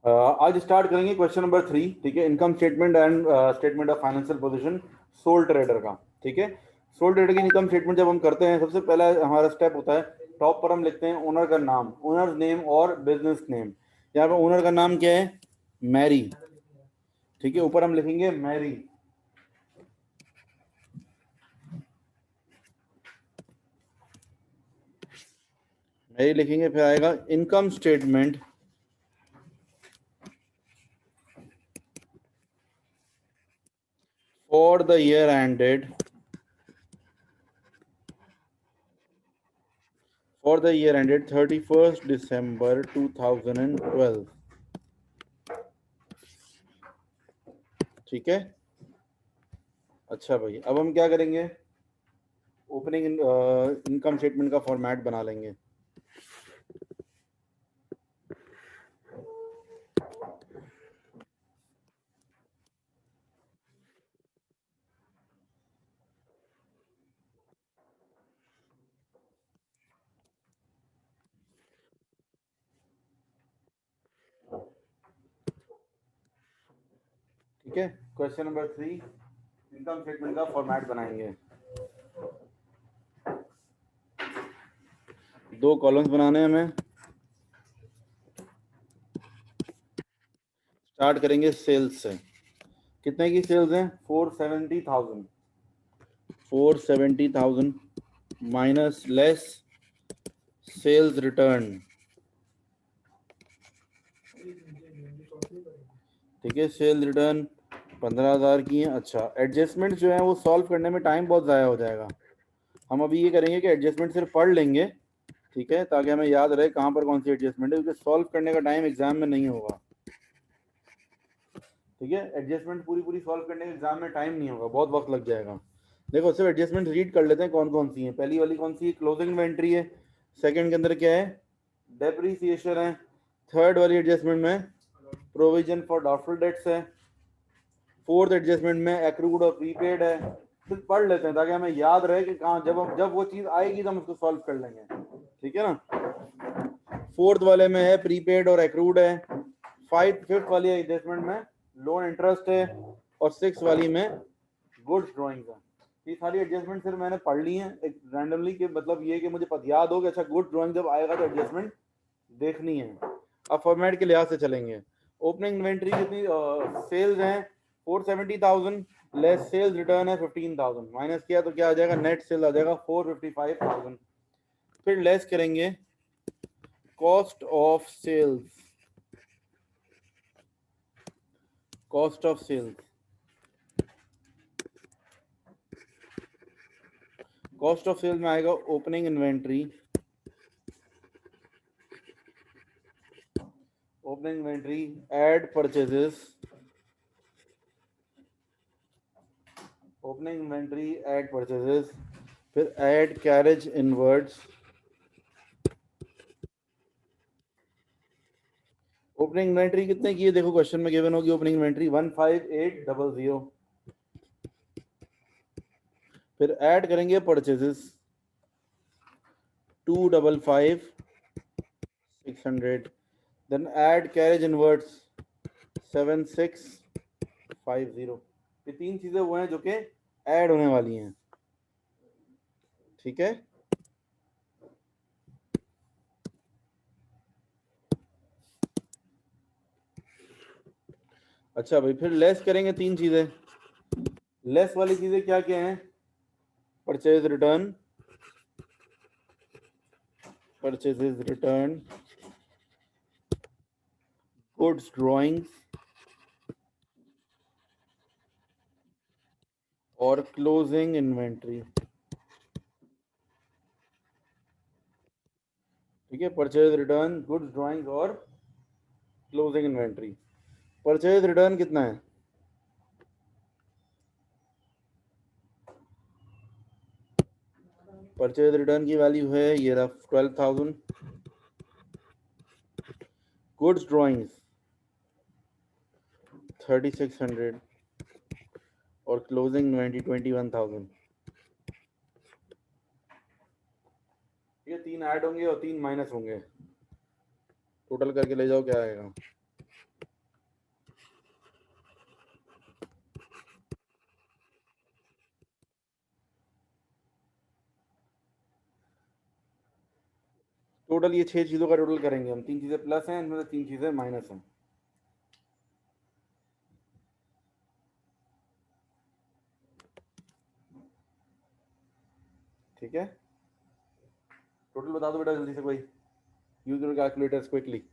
आज स्टार्ट करेंगे question number 3। ठीक है, income statement and statement of financial position soul trader का। ठीक है, सोल ट्रेडर की इनकम स्टेटमेंट जब हम करते हैं, सबसे पहला हमारा स्टेप होता है, टॉप पर हम लिखते हैं ओनर का नाम, ओनर नेम और बिजनेस नेम। यहाँ पर ओनर का नाम क्या है? मैरी। ठीक है, ऊपर हम लिखेंगे मैरी। मैरी लिखेंगे, फिर आएगा income statement for the year ended for the year ended 31st December 2012। ठीक है, अच्छा भाई, अब हम क्या करेंगे? ओपनिंग इनकम स्टेटमेंट का फॉर्मेट बना लेंगे। ठीक है, क्वेश्चन नंबर 3, इनकम स्टेटमेंट का फॉर्मेट बनाएंगे। दो कॉलम्स बनाने हैं हमें। स्टार्ट करेंगे सेल्स से। कितने की सेल्स हैं? 470,000। 470,000 माइनस लेस सेल्स रिटर्न। ठीक है, सेल रिटर्न 15,000 की है। अच्छा, एडजस्टमेंट जो है वो सॉल्व करने में टाइम बहुत ज़्यादा हो जाएगा। हम अभी ये करेंगे कि एडजस्टमेंट सिर्फ पढ़ लेंगे, ठीक है, ताकि हमें याद रहे कहाँ पर कौन सी एडजस्टमेंट है, क्योंकि सॉल्व करने का टाइम एग्जाम में नहीं होगा। ठीक है, एडजस्टमेंट पूरी पूरी सॉल्व करने के एग्जाम में टाइम नहीं होगा, बहुत वक्त लग जाएगा। देखो, सिर्फ एडजस्टमेंट रीड कर लेते हैं कौन कौन सी है। पहली वाली कौन सी है? क्लोजिंग इन्वेंट्री है। सेकंड के अंदर क्या है? डेप्रीसिएशन है। थर्ड वाली एडजस्टमेंट में प्रोविजन फॉर डाउटफुल डेट्स है। फोर्थ एडजस्टमेंट में एक्रूड और प्रीपेड है। फिर पढ़ लेते हैं ताकि हमें याद रहे कि कहाँ, जब वो चीज़ आएगी तो हम उसको सॉल्व कर लेंगे। ठीक है ना? फोर्थ वाले में है प्रीपेड और एक्रूड है। फिफ्थ वाली एडजस्टमेंट में लोन इंटरेस्ट है। और सिक्स वाली में गुड्स ड्रॉइंग है। ये सारी एडजस्टमेंट सिर्फ मैंने पढ़ ली है एक रैंडमली, के मतलब ये कि मुझे पता याद हो कि अच्छा गुड्स ड्रॉइंग जब आएगा तो एडजस्टमेंट देखनी है। अब फॉर्मेट के लिहाज से चलेंगे। ओपनिंग इन्वेंट्री कितनी? सेल्स हैं 470,000, लेस सेल्स रिटर्न है 15,000, माइनस किया तो क्या आ जाएगा? नेट सेल आ जाएगा 455,000। फिर लेस करेंगे cost of sales. Cost of sales, cost of sales में आएगा opening inventory. Opening inventory add purchases. Opening inventory add purchases, फिर add carriage inwards. Opening inventory कितने की है? देखो क्वेश्चन में गिवन होगी ओपनिंग इन्वेंट्री 15800। फिर ऐड करेंगे purchases 255,600। Then add carriage inwards 7650। ये तीन चीजें वो हैं जो कि ऐड होने वाली हैं। ठीक है, अच्छा भाई, फिर लेस करेंगे तीन चीजें। लेस वाली चीजें क्या क्या हैं? Purchase return, purchases return, goods drawings और क्लोजिंग इन्वेंट्री। ठीक है, परचेज रिटर्न, गुड्स ड्राइंग्स और क्लोजिंग इन्वेंट्री। परचेज रिटर्न कितना है? परचेज रिटर्न की वैल्यू है ये रहा 12,000। गुड्स ड्राइंग्स 3600 और क्लोजिंग इन्वेंट्री 21,000। ये तीन ऐड होंगे और तीन माइनस होंगे, टोटल करके ले जाओ क्या आएगा? टोटल ये 6 चीजों का टोटल करेंगे हम, 3 चीजें प्लस हैं, इनमें से 3 चीजें माइनस हैं। ठीक है, टोटल बता दो बेटा जल्दी से कोई, यूज योर कैलकुलेटर्स क्विकली।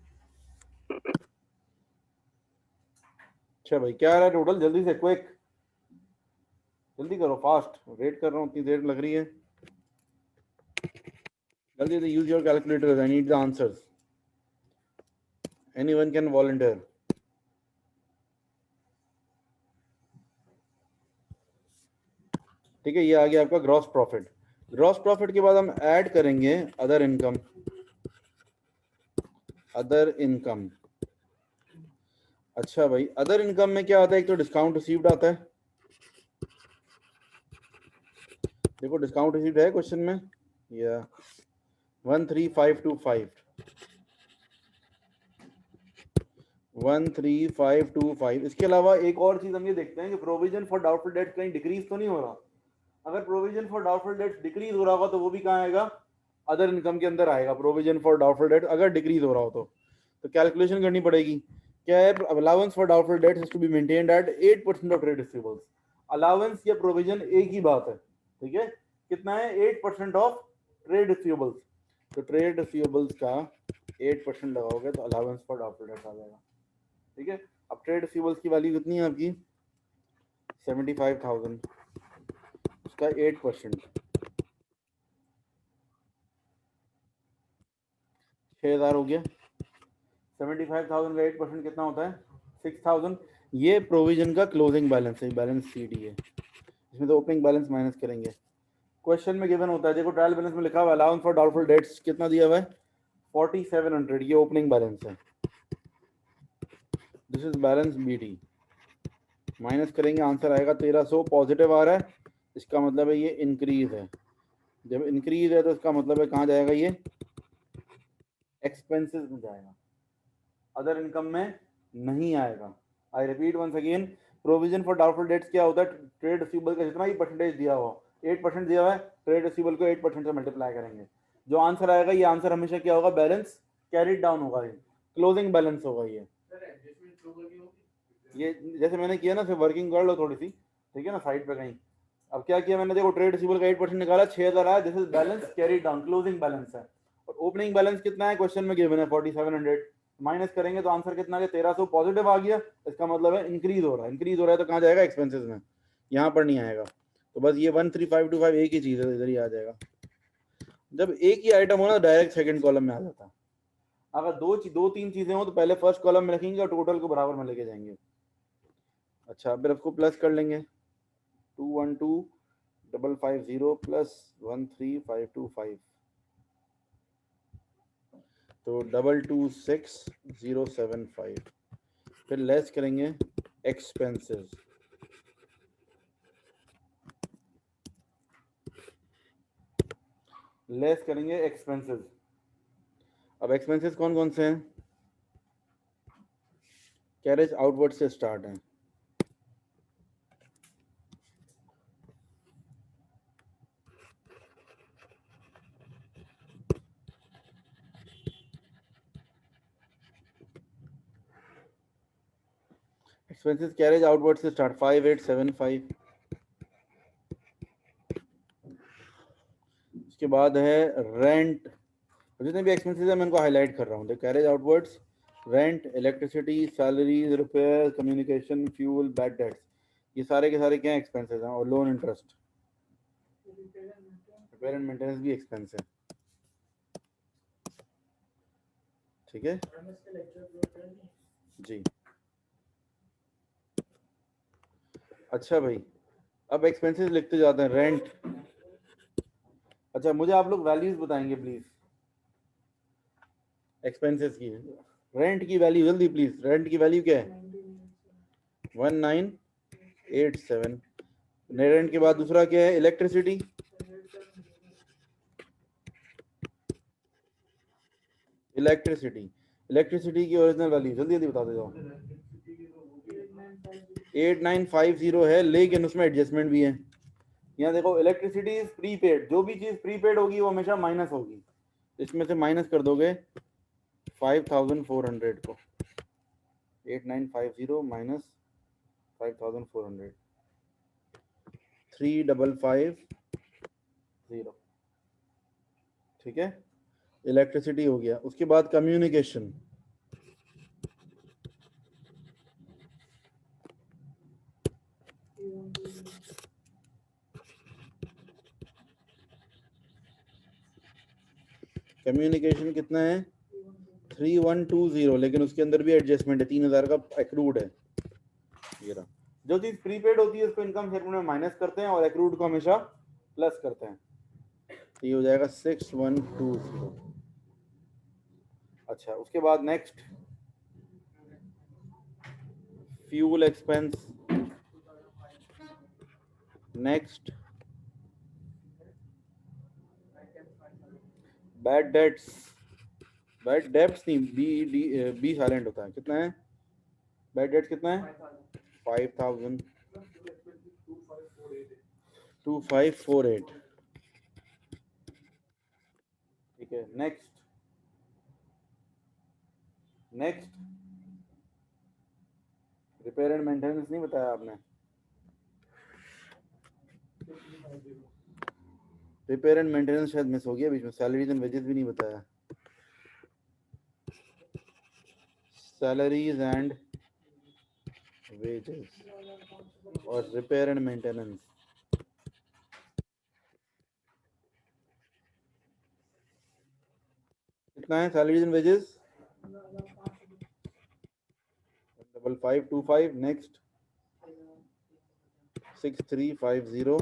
अच्छा भाई क्या आ रहा है टोटल, जल्दी से क्विक, जल्दी करो फास्ट, वेट कर रहा हूँ, इतनी देर लग रही है, जल्दी से use your calculators, I need the answers, anyone can volunteer. ठीक है, ये आ गया आपका ग्रॉस प्रॉफिट। ग्रॉस प्रॉफिट के बाद हम ऐड करेंगे अदर इनकम। अदर इनकम, अच्छा भाई अदर इनकम में क्या आता है, एक तो डिस्काउंट रिसीव्ड आता है, देखो डिस्काउंट रिसीव्ड है क्वेश्चन में, या 13525 13525। इसके अलावा एक और चीज हम ये देखते हैं कि प्रोविजन फॉर डाउटफुल डेट कहीं डिक्रीज तो नहीं हो रहा। अगर provision for doubtful date decrease हो रहा होगा तो वो भी कहाँ आएगा, अदर इनकम के अंदर आएगा। प्रोविजन फॉर डाउटफुल डेट अगर डिक्रीज हो रहा हो तो कैलकुलेशन करनी पड़ेगी। क्या है, allowance for doubtful debts has to be maintained at 8% of trade receivables. Allowance या प्रोविजन एक ही बात है, ठीक है, कितना है 8% ऑफ ट्रेड रिसीवेबल्स। तो ट्रेड रिसीवेबल्स का 8% लगाओगे तो अलाउंस फॉर डाउटफुल डेट्स आ जाएगा। ठीक है, अब ट्रेड रिसीवेबल्स की वैल्यू कितनी है आपकी 75,000, उसका 8% 6,000 हो गया। 75,000 का 8% कितना होता है 6,000। ये प्रोविजन का क्लोजिंग बैलेंस है, बैलेंस शीट ही है, इसमें तो ओपनिंग बैलेंस माइनस करेंगे। क्वेश्चन में गिवन होता है, देखो ट्रायल बैलेंस में लिखा हुआ अलाउंस फॉर डाउटफुल डेट्स कितना दिया हुआ है 4700, ये ओपनिंग बैलेंस है। This is balance BD, minus करेंगे आंसर आएगा 1300, पॉजिटिव आ रहा है इसका मतलब है ये इंक्रीज है। जब इंक्रीज है तो इसका मतलब है कहाँ जाएगा, ये एक्सपेंसेस में जाएगा, अदर इनकम में नहीं आएगा। I repeat once again, provision for doubtful debts क्या होता है, ट्रेड रिसीवेबल का जितना ही परसेंटेज दिया हुआ, 8% दिया हुआ है, ट्रेड रिसीवेबल को 8% से मल्टीप्लाई करेंगे, जो आंसर आएगा ये आंसर हमेशा क्या होगा, बैलेंस कैरिड डाउन होगा, ये क्लोजिंग बैलेंस होगा। ये जैसे मैंने किया ना, फिर वर्किंग कर लो थोड़ी सी, ठीक है ना, साइड पे कहीं। अब क्या किया मैंने, देखो ट्रेड रिसीवेबल का 8% निकाला, 6,000 आया, this is balance carried down, closing balance है। और ओपनिंग बैलेंस कितना है क्वेश्चन में गिवन है 4700, माइनस करेंगे तो आंसर कितना आ गया 1300, पॉजिटिव आ गया, इसका मतलब है इंक्रीज हो रहा है। इंक्रीज हो रहा है तो कहाँ जाएगा, एक्सपेंसेस में, यहाँ पर नहीं आएगा। तो बस ये 13525 एक ही चीज है, इधर ही आ जाएगा। जब एक ही आइटम हो ना डायरेक्ट सेकंड कॉलम में आ जाता है। अगर दो तीन चीजें हो तो पहले फर्स्ट कॉलम में रखेंगे और टोटल को बराबर में लेके जाएंगे। अच्छा फिर उसको प्लस कर लेंगे, 212,550 प्लस 13525, तो 226,075। फिर लेस करेंगे एक्सपेंसेस, लेस करेंगे एक्सपेंसेस। अब एक्सपेंसेस कौन कौन से हैं, कैरेज आउटवर्ड से स्टार्ट है। एक्सपेंसेस कैरेज आउटवर्ड से स्टार्ट 5875। उसके बाद है रेंट, जितने भी एक्सपेंसेस है मैं उनको हाईलाइट कर रहा हूँ, carriage outwards, rent, electricity, salaries, repair, communication, fuel, bad debts, ये सारे के सारे क्या एक्सपेंसेस हैं। और loan interest, repair and maintenance भी एक्सपेंस है। ठीक है जी। अच्छा भाई अब एक्सपेंसेस लिखते जाते हैं, रेंट। अच्छा मुझे आप लोग वैल्यूज बताएंगे प्लीज एक्सपेंसेस की, रेंट की वैल्यू जल्दी प्लीज, रेंट की वैल्यू क्या है 1987। रेंट के बाद दूसरा क्या है, इलेक्ट्रिसिटी, इलेक्ट्रिसिटी की ओरिजिनल वैल्यू जल्दी जल्दी बता दे जाओ। 8950 है, लेकिन उसमें एडजस्टमेंट भी है। यहाँ देखो इलेक्ट्रिसिटी इज प्रीपेड, जो भी चीज प्रीपेड होगी वो हमेशा माइनस होगी। इसमें से माइनस कर दोगे 5400 को, 8950 माइनस 5400, 3550, ठीक है। इलेक्ट्रिसिटी हो गया। उसके बाद कम्युनिकेशन, कम्युनिकेशन कितना है 3120, लेकिन उसके अंदर भी एडजस्टमेंट है, 3000 का एक्रूड है। ये रहा, जो चीज प्रीपेड होती है उसको इनकम स्टेटमेंट में माइनस करते हैं और एक्रूड को हमेशा प्लस करते हैं। तो ये हो जाएगा 6120। अच्छा, उसके बाद next fuel expense, next bad debts, bad debts नहीं, बी साइलेंट होता है। कितना है बैड डेट्स, कितना है 5000, 2548, ठीक है। नेक्स्ट रिपेयर एंड मेंटेनेंस नहीं बताया आपने, रिपेयर एंड मेंटेनेंस शायद मिस हो गया बीच में। सैलरीज एंड वेजेस भी नहीं बताया, सैलरीज एंड वेजेस और रिपेयर एंड मेंटेनेंस। कितना है सैलरीज एंड वेजेस 5525, नेक्स्ट 6350,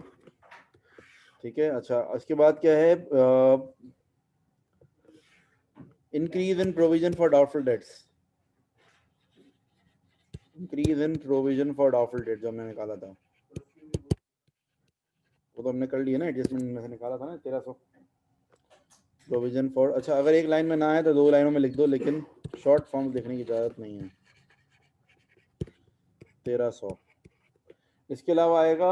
ठीक है। अच्छा, उसके बाद क्या है increase in provision for doubtful dates, increase in provision for doubtful date जो हमने निकाला था, वो तो हमने कर लिया ना, एडजस्टमेंट में से निकाला था ना 1300 प्रोविजन फॉर। अच्छा, अगर एक लाइन में ना आए तो 2 लाइनों में लिख दो, लेकिन शॉर्ट फॉर्म लिखने की इजाजत नहीं है। 1300। इसके अलावा आएगा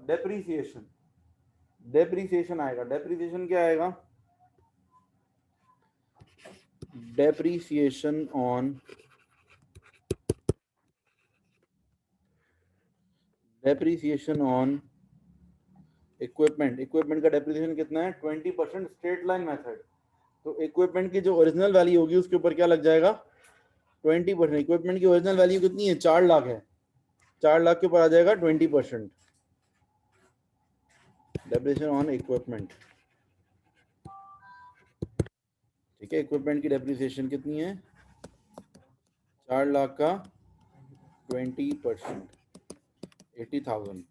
डेप्रीसिएशन, डेप्रीसिएशन आएगा। डेप्रीसिएशन क्या आएगा, depreciation on, depreciation on equipment, equipment का डेप्रीसिएशन कितना है 20% स्ट्रेट लाइन मेथड। तो इक्विपमेंट की जो ओरिजिनल वैल्यू होगी उसके ऊपर क्या लग जाएगा 20%। इक्विपमेंट की ओरिजिनल वैल्यू कितनी है 4 लाख है, 4 लाख के ऊपर आ जाएगा 20% डेप्रीसिएशन ऑन इक्विपमेंट, ठीक है। इक्विपमेंट की डेप्रीसिएशन कितनी है 4 लाख का 20%, 80,000।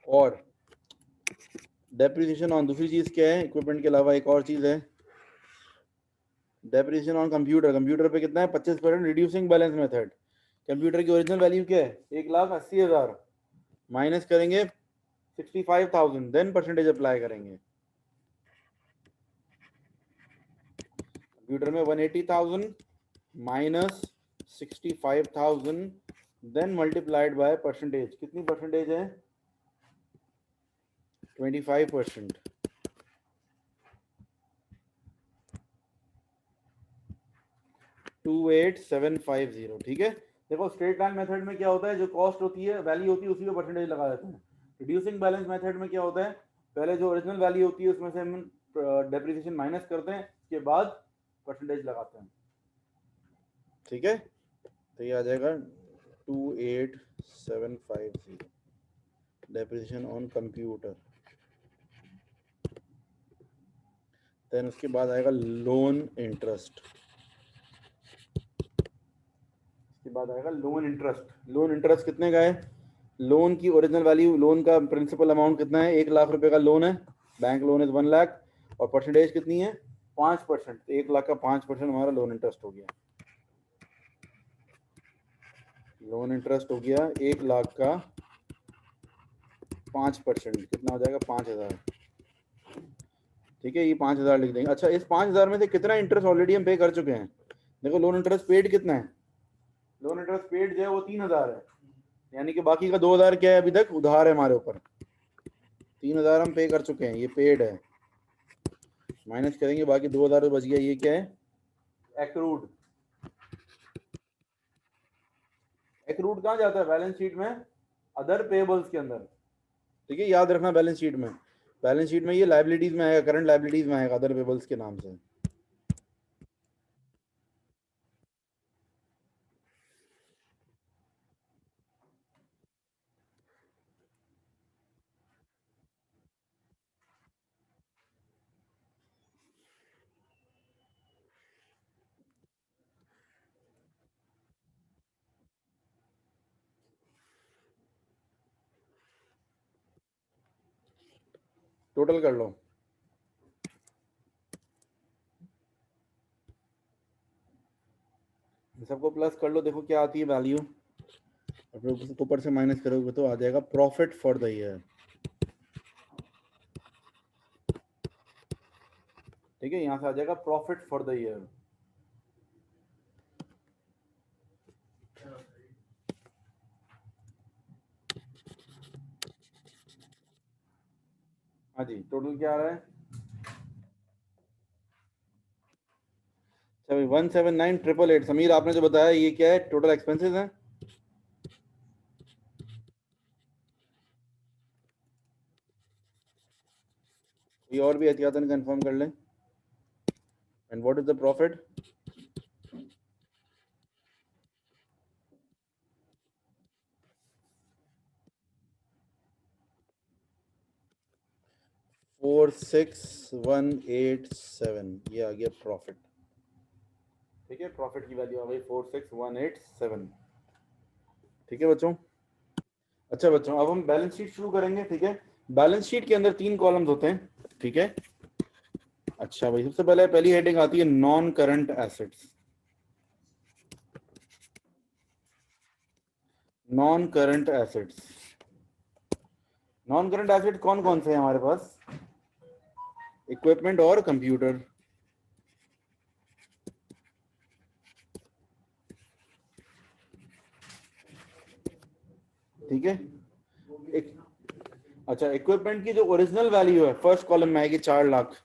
और डेप्रीसिएशन ऑन दूसरी चीज क्या है इक्विपमेंट के अलावा, एक और चीज है डेप्रीसिएशन ऑन कंप्यूटर। कंप्यूटर पे कितना है 25% रिड्यूसिंग बैलेंस मेथड। कंप्यूटर की ओरिजिनल वैल्यू क्या है 1,80,000, माइनस करेंगे 65,000, देन परसेंटेज अप्लाई करेंगे। कंप्यूटर में 180,000 minus 65,000, then multiplied by percentage. कितनी परसेंटेज है 25%, 28,750, ठीक है। देखो स्ट्रेट लाइन मेथड में क्या होता है, जो कॉस्ट होती है वैल्यू होती है उसी पे परसेंटेज लगा देते हैं। रिड्यूसिंग बैलेंस मेथड में क्या होता है, पहले जो ओरिजिनल वैल्यू होती है उसमें से हम डेप्रिसिएशन माइनस करते हैं, उसके बाद परसेंटेज लगाते हैं, ठीक है। तो ये आ जाएगा 28,750 डेप्रिसिएशन ऑन कंप्यूटर। देन उसके बाद आएगा लोन इंटरेस्ट, उसके बाद आएगा लोन इंटरेस्ट। लोन इंटरेस्ट कितने का है, लोन की ओरिजिनल वैल्यू, लोन का प्रिंसिपल अमाउंट कितना है 1,00,000 रुपए का लोन है, बैंक लोन इज 1 लाख, और परसेंटेज कितनी है 5%। 1,00,000 का 5% हमारा लोन इंटरेस्ट हो गया। लोन इंटरेस्ट हो गया 1,00,000 का 5%, कितना हो जाएगा 5,000, ठीक है। ये 5,000 लिख देंगे। अच्छा, इस 5,000 में से कितना इंटरेस्ट ऑलरेडी हम पे कर चुके हैं। देखो लोन इंटरेस्ट पेड कितना है, लोन इंटरेस्ट पेड जो है वो 3,000 है, यानी कि बाकी का 2,000 क्या है अभी तक उधार है हमारे ऊपर। 3,000 हम पे कर चुके हैं, ये पेड है, माइनस करेंगे बाकी 2,000 बच गया, ये क्या है, एक्रूड। एक्रूड कहाँ जाता है बैलेंस शीट में, अदर पेबल्स के अंदर, ठीक है, याद रखना बैलेंस शीट में, बैलेंस शीट में ये लाइबिलिटीज में आएगा, करंट लाइबिलिटीज में आएगा अदर पेबल्स के नाम से। टोटल कर लो, सबको प्लस कर लो, देखो क्या आती है वैल्यू, और ऊपर से माइनस करोगे तो आ जाएगा प्रॉफिट फॉर द ईयर, ठीक है, यहाँ से आ जाएगा प्रॉफिट फॉर द ईयर। हाँ जी, टोटल क्या आ रहा है, 179,888। समीर आपने जो बताया ये क्या है, टोटल एक्सपेंसेस है, ये और भी एहतियातन कंफर्म कर लें। And what is the profit, four six 187, ये आ गया प्रॉफिट, ठीक है, प्रॉफिट की वैल्यू आ गई 46187, ठीक है बच्चों। अच्छा बच्चों, अब हम बैलेंस शीट शुरू करेंगे, ठीक है, बैलेंस शीट के अंदर 3 कॉलम्स होते हैं, ठीक है। अच्छा भाई, सबसे पहले पहली हेडिंग आती है non current assets, non current assets, non current asset कौन कौन से हैं हमारे पास, इक्विपमेंट और कंप्यूटर, ठीक है। एक, अच्छा, इक्विपमेंट की जो ओरिजिनल वैल्यू है फर्स्ट कॉलम में आएगी 4 लाख,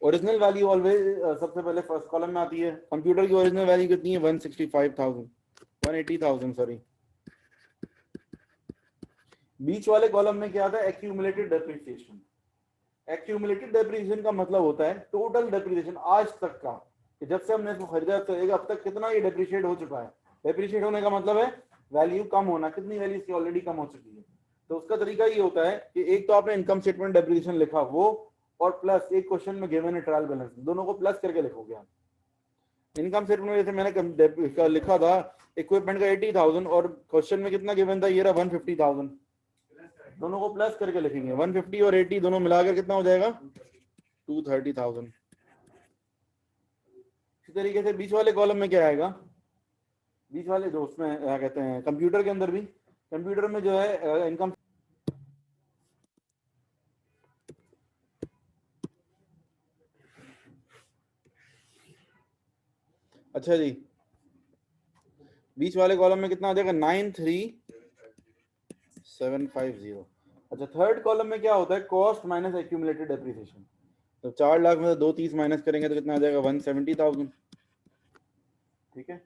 ओरिजिनल वैल्यू ऑलवेज सबसे पहले फर्स्ट कॉलम में आती है। कंप्यूटर की ओरिजिनल वैल्यू कितनी है, 165,000, 180,000 सॉरी। बीच वाले कॉलम में क्या आता है, एक्यूमुलेटेड डेप्रिसिएशन। एक्यूमुलेटेड डेप्रिसिएशन का मतलब होता है टोटल डेप्रिसिएशन आज तक का, कि जब से हमने इसको खरीदा तो एक अब तक कितना ये डेप्रिशिएट हो चुका है। डेप्रिशिएट होने का मतलब है वैल्यू कम होना, कितनी वैल्यू इसकी ऑलरेडी कम हो चुकी है। तो उसका तरीका ये होता है कि एक तो आपने इनकम स्टेटमेंट डेप्रिसिएशन लिखा वो, और प्लस एक क्वेश्चन में गिवन है ट्रायल बैलेंस, दोनों को प्लस करके लिखोगे आप। इनकम स्टेटमेंट में जैसे मैंने लिखा था इक्विपमेंट का 80,000 और क्वेश्चन में कितना गिवन था, ये रहा 150,000, दोनों को प्लस करके लिखेंगे, 150 और 80 दोनों मिलाकर कितना हो जाएगा, 230,000। इसी तरीके से बीच वाले कॉलम में क्या आएगा, बीच वाले जो उसमें क्या कहते हैं कंप्यूटर के अंदर भी, कंप्यूटर में जो है इनकम, अच्छा जी, बीच वाले कॉलम में कितना आ जाएगा, 93,750। अच्छा, थर्ड कॉलम में क्या होता है, कॉस्ट माइनस एक्यूमुलेटेड डेप्रिसिएशन। तो 4 लाख में से 230 माइनस करेंगे तो कितना आ जाएगा, 170,000, ठीक है।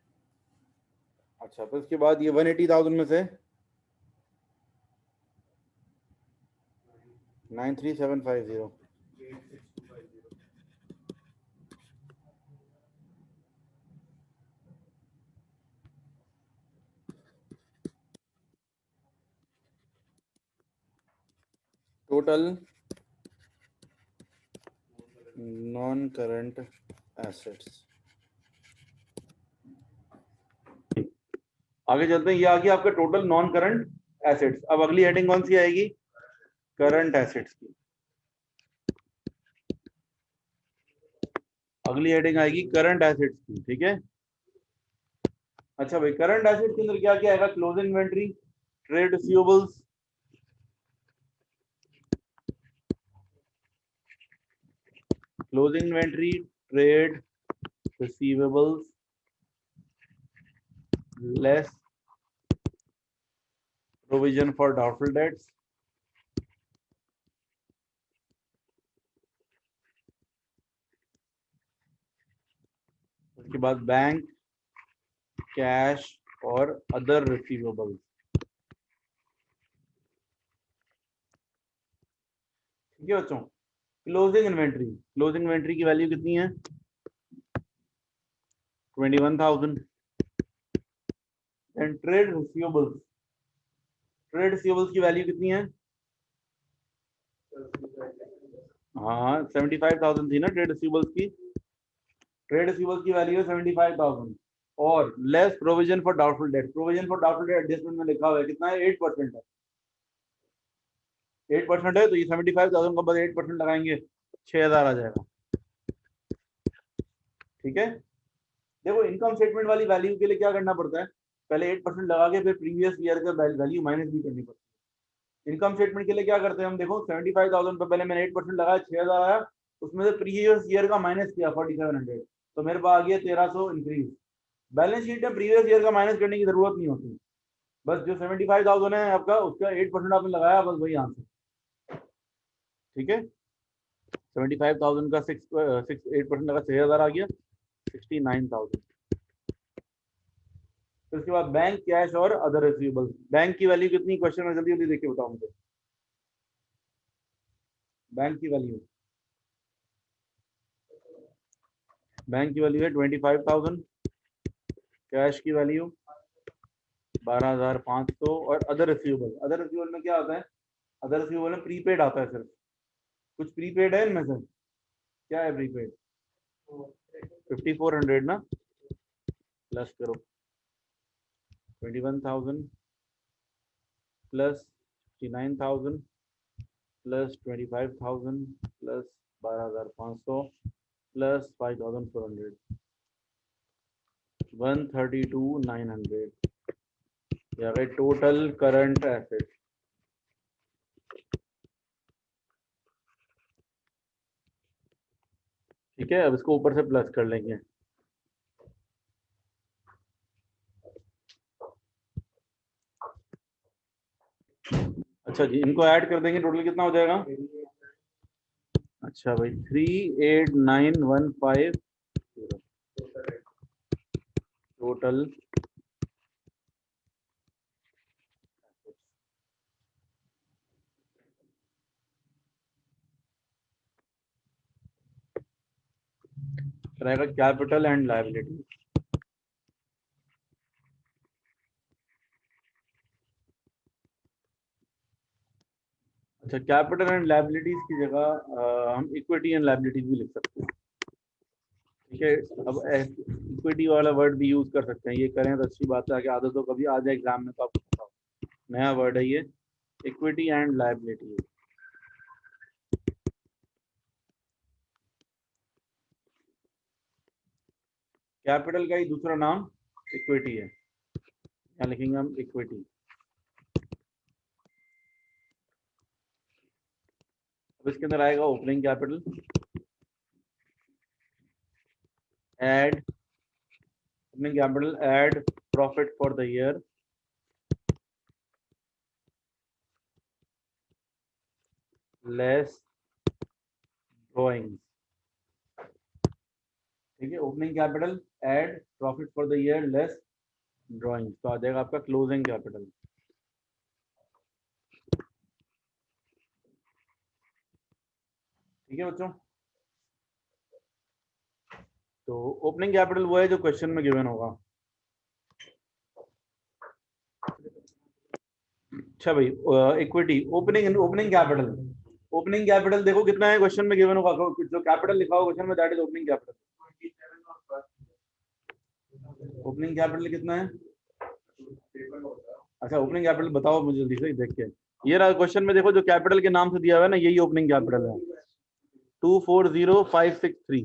अच्छा, फिर उसके बाद ये 180,000 में से 93,750, टोटल नॉन करंट एसेट्स। आगे चलते हैं, ये आ गया आपका टोटल नॉन करंट एसेट्स। अब अगली हेडिंग कौन सी आएगी, करंट एसेट्स की। अगली हेडिंग आएगी करंट एसेट्स की, ठीक है। अच्छा भाई, करंट एसेट के अंदर क्या क्या आएगा, closing inventory, trade receivables, closing inventory, trade receivables less provision for doubtful dates, उसके बाद बैंक, कैश और अदर रिसीवेबल्स। ठीक है बच्चों। क्लोजिंग इन्वेंट्री की वैल्यू कितनी है? 21,000। एंड ट्रेड रिसीवेबल्स की वैल्यू कितनी है? हाँ 75,000 थी ना ट्रेड रिसीवेबल्स की। ट्रेड रिसीवेबल्स की वैल्यू है 75,000 और less provision for doubtful date. Provision for doubtful date adjustment में लिखा हुआ है कितना है? 8% है। 8% है तो ये 75,000 का बस 8% लगाएंगे 6,000 आ जाएगा। ठीक है। देखो इनकम स्टेटमेंट वाली वैल्यू के लिए क्या करना पड़ता है? पहले 8% लगा के फिर प्रीवियस ईयर का वैल्यू माइनस भी करनी पड़ती है। इनकम स्टेटमेंट के लिए क्या करते हैं हम? देखो 75,000 पे पहले मैंने 8% लगाया, 6,000 आया, उसमें से प्रीवियस ईयर का माइनस किया 4700, तो मेरे पास आ गया 1300 इंक्रीज। बैलेंस शीट में प्रीवियस ईयर का माइनस करने की जरूरत नहीं होती, बस जो 75,000 है आपका उसका 8% आपने लगाया, बस वही आंसर। ठीक है। 75,000 का 8% लगा 6,000 आ गया 69,000। फिर उसके बाद बैंक, कैश और अदर रिसीवेबल्स। बैंक की वैल्यू कितनी क्वेश्चन में? जल्दी जल्दी देखिए बताओ मुझे। बैंक की वैल्यू है 25,000। कैश की वैल्यू 12,500 और अदर रिसीवेबल में क्या आता है? अदर रिसीवेबल में प्रीपेड आता है सिर्फ। कुछ प्रीपेड है इनमें से? क्या है प्रीपेड? 5,400 ना, प्लस करो 21,000 plus 69,000 plus 25,000 plus 12,500 plus 5,400, 132,900 total current asset. ठीक है। अब इसको ऊपर से प्लस कर लेंगे। अच्छा जी, इनको ऐड कर देंगे, टोटल कितना हो जाएगा? अच्छा भाई 38,915 टोटल रहेगा कैपिटल एंड लायबिलिटी। अच्छा, कैपिटल एंड लायबिलिटीज की जगह हम इक्विटी एंड लायबिलिटीज भी लिख सकते हैं। ठीक है। अब इक्विटी वाला वर्ड भी यूज कर सकते हैं, ये करें तो अच्छी बात है, आगे आदत तो कभी आ जाए एग्जाम में तो आपको पता हो। नया वर्ड है ये, इक्विटी एंड लायबिलिटी। कैपिटल का ही दूसरा नाम इक्विटी है, क्या लिखेंगे हम? इक्विटी। अब इसके अंदर आएगा opening capital, add opening capital, add profit for the year less drawing. ठीक है। Opening capital add profit for the year less drawing, तो आ जाएगा आपका क्लोजिंग कैपिटल। ठीक है बच्चों। तो ओपनिंग कैपिटल वो है जो क्वेश्चन में गिवन होगा। अच्छा भाई, इक्विटी, ओपनिंग कैपिटल देखो कितना है क्वेश्चन में गिवन होगा, जो कैपिटल लिखा होगा क्वेश्चन में that is opening capital. Opening capital कितना है? अच्छा ओपनिंग कैपिटल बताओ मुझे जल्दी से देख के। ये रहा क्वेश्चन में, देखो जो कैपिटल के नाम से दिया हुआ है ना, यही ओपनिंग कैपिटल है। 240,563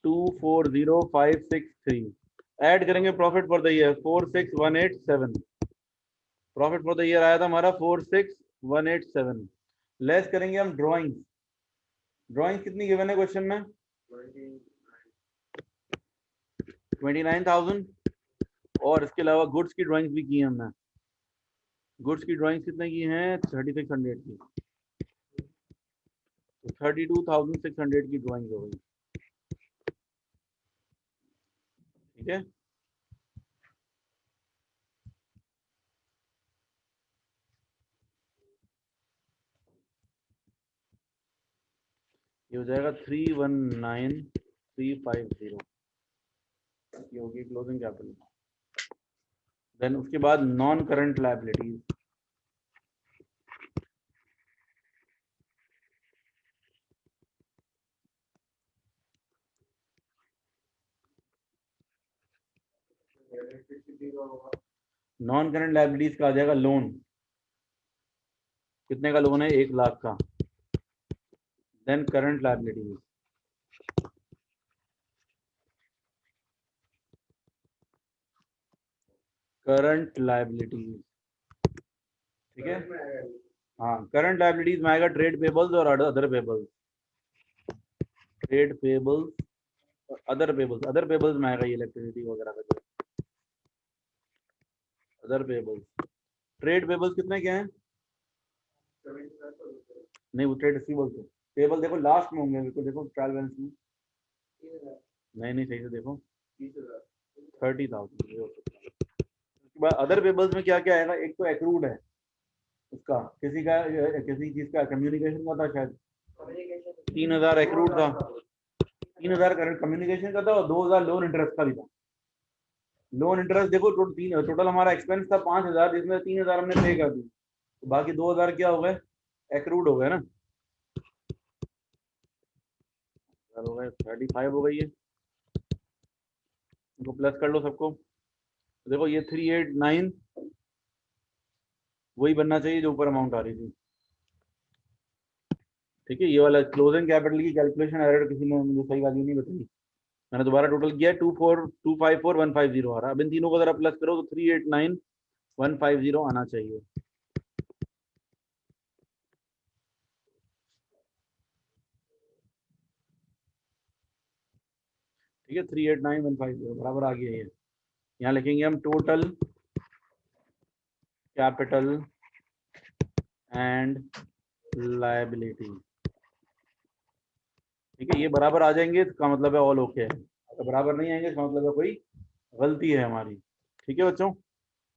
240,563। ऐड करेंगे profit for the year 46,187। Profit for the year आया था हमारा 46,187। लेस करेंगे हम ड्रॉइंग। ड्रॉइंग कितनी गिवन है क्वेश्चन में? 29,000। और इसके अलावा गुड्स की ड्राइंग्स भी की है हमने। गुड्स की ड्राइंग्स कितने की हैं? 3600 की। तो 32,600 की ड्राइंग हो गई। है, ये हो जाएगा 319350, ये होगी क्लोजिंग कैपिटल। देन उसके बाद non current liabilities, non current liabilities का आ जाएगा लोन, कितने का लोन है, 1 लाख का। Then current liabilities, current liabilities, ठीक है। हाँ, करंट लायबिलिटीज में आएगा ट्रेड पेबल्स और other payables, trade payables, other payables, other payables में आएगा ये इलेक्ट्रिसिटी वगैरह का, अदर पेबल्स। ट्रेड पेबल्स कितने के हैं, नहीं वो ट्रेड रिसीवेबल्स है। पेबल देखो लास्ट में होंगे, बिल्कुल देखो ट्रायल बैलेंस में, नहीं सही से देखो, 30,000। उसके बाद अदर पेबल्स में क्या क्या आएगा, एक तो एक्रूड है उसका, किसी चीज का कम्युनिकेशन का था शायद, 3,000 एक्रूड था, 3,000 कम्युनिकेशन का था और 2,000 लोन इंटरेस्ट का भी था। लोन इंटरेस्ट देखो टोटल हमारा एक्सपेंस था 5,000, जिसमें 3,000 हमने पे कर दी, तो बाकी 2,000 क्या हो गए, एक्रूड हो गए ना, हो गए 35 हो गई है, इनको प्लस कर लो सबको। देखो ये 389 वही बनना चाहिए जो ऊपर अमाउंट आ रही थी, ठीक है। ये वाला क्लोजिंग कैपिटल की कैलकुलेशन एरर किसी ने मुझे सही वाली नहीं बताई, मैंने दोबारा टोटल किया, 254,150 आ रहा है। अब इन तीनों को जरा प्लस करो तो 389,150 आना चाहिए, ठीक है। 389,150 बराबर आ गया ये। यहाँ लिखेंगे हम टोटल कैपिटल एंड लायबिलिटी, ठीक है। ये बराबर आ जाएंगे तो इसका मतलब है ऑल ओके है, अगर बराबर नहीं आएंगे इसका मतलब है कोई गलती है हमारी, ठीक है बच्चों।